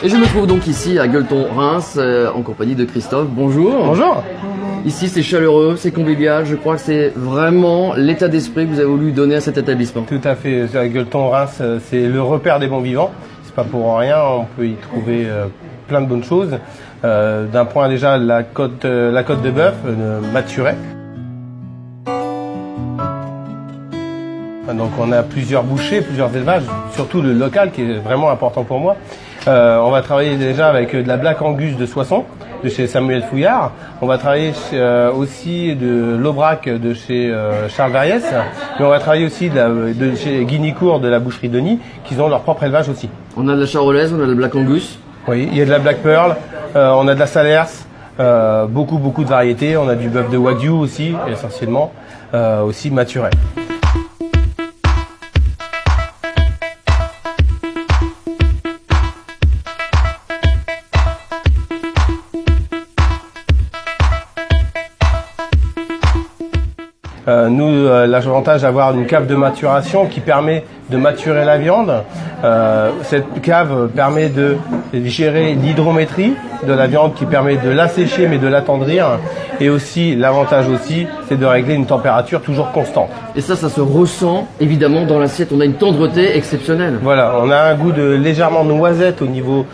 Et je me trouve donc ici à Gueuleton, Reims, en compagnie de Christophe. Bonjour. Bonjour. Ici c'est chaleureux, c'est convivial, je crois que c'est vraiment l'état d'esprit que vous avez voulu donner à cet établissement. Tout à fait, à Gueuleton, Reims, c'est le repère des bons vivants. C'est pas pour rien, on peut y trouver plein de bonnes choses. D'un point déjà, la côte de bœuf, Maturet. Donc on a plusieurs bouchers, plusieurs élevages, surtout le local qui est vraiment important pour moi. On va travailler déjà avec de la Black Angus de Soissons, de chez Samuel Fouillard. On va travailler aussi de l'Aubrac de chez Charles Verriès. Mais on va travailler aussi de chez Guignicourt de la boucherie Denis, qui ont leur propre élevage aussi. On a de la charolaise, on a de la Black Angus. Oui, il y a de la Black Pearl, on a de la Salers, beaucoup de variétés. On a du bœuf de Wagyu aussi, essentiellement, aussi Maturet. Nous, l'avantage d'avoir une cave de maturation qui permet de maturer la viande. Cette cave permet de gérer l'hydrométrie de la viande, qui permet de l'assécher mais de l'attendrir. Et aussi, l'avantage aussi, c'est de régler une température toujours constante. Et ça se ressent évidemment dans l'assiette. On a une tendreté exceptionnelle. Voilà, on a un goût de légèrement noisette au niveau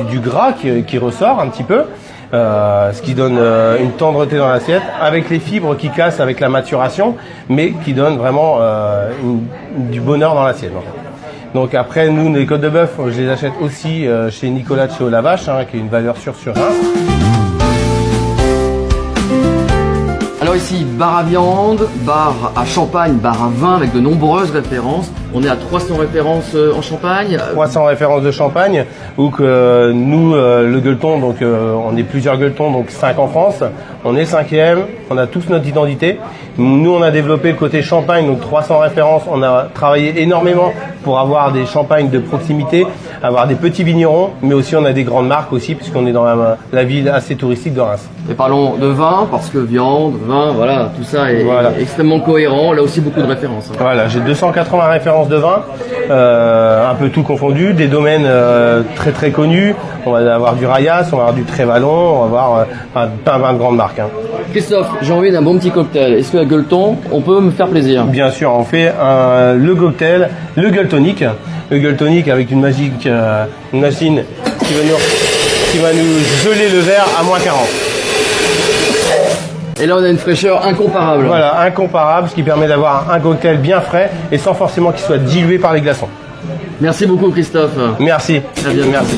du gras qui ressort un petit peu. Ce qui donne une tendreté dans l'assiette, avec les fibres qui cassent avec la maturation, mais qui donne vraiment du bonheur dans l'assiette. Donc après, nous, les côtes de bœuf, je les achète aussi chez Nicolas de chez Olavache, qui est une valeur sûre sur Reims. Alors ici, bar à viande, bar à champagne, bar à vin avec de nombreuses références. On est à 300 références en Champagne. 300 références de Champagne, où que nous, le Gueuleton, donc on est plusieurs Gueuletons, donc 5 en France. On est 5e, on a tous notre identité. Nous, on a développé le côté Champagne, donc 300 références. On a travaillé énormément pour avoir des champagnes de proximité, avoir des petits vignerons, mais aussi on a des grandes marques aussi, puisqu'on est dans la ville assez touristique de Reims. Et parlons de vin, parce que viande, vin, voilà, tout ça est extrêmement cohérent. Là aussi, beaucoup de références. Voilà, j'ai 280 références de vin, un peu tout confondu, des domaines très connus. On va avoir du Rayas, on va avoir du Trévalon, on va avoir plein de grandes marques. Christophe, j'ai envie d'un bon petit cocktail. Est-ce qu'à Gueuleton, on peut me faire plaisir? Bien sûr, on fait le cocktail, le Gueultonic. Le Gueultonic avec une machine qui va nous geler le verre à moins 40. Et là, on a une fraîcheur incomparable. Voilà, incomparable, ce qui permet d'avoir un cocktail bien frais et sans forcément qu'il soit dilué par les glaçons. Merci beaucoup, Christophe. Merci. Très bien, merci.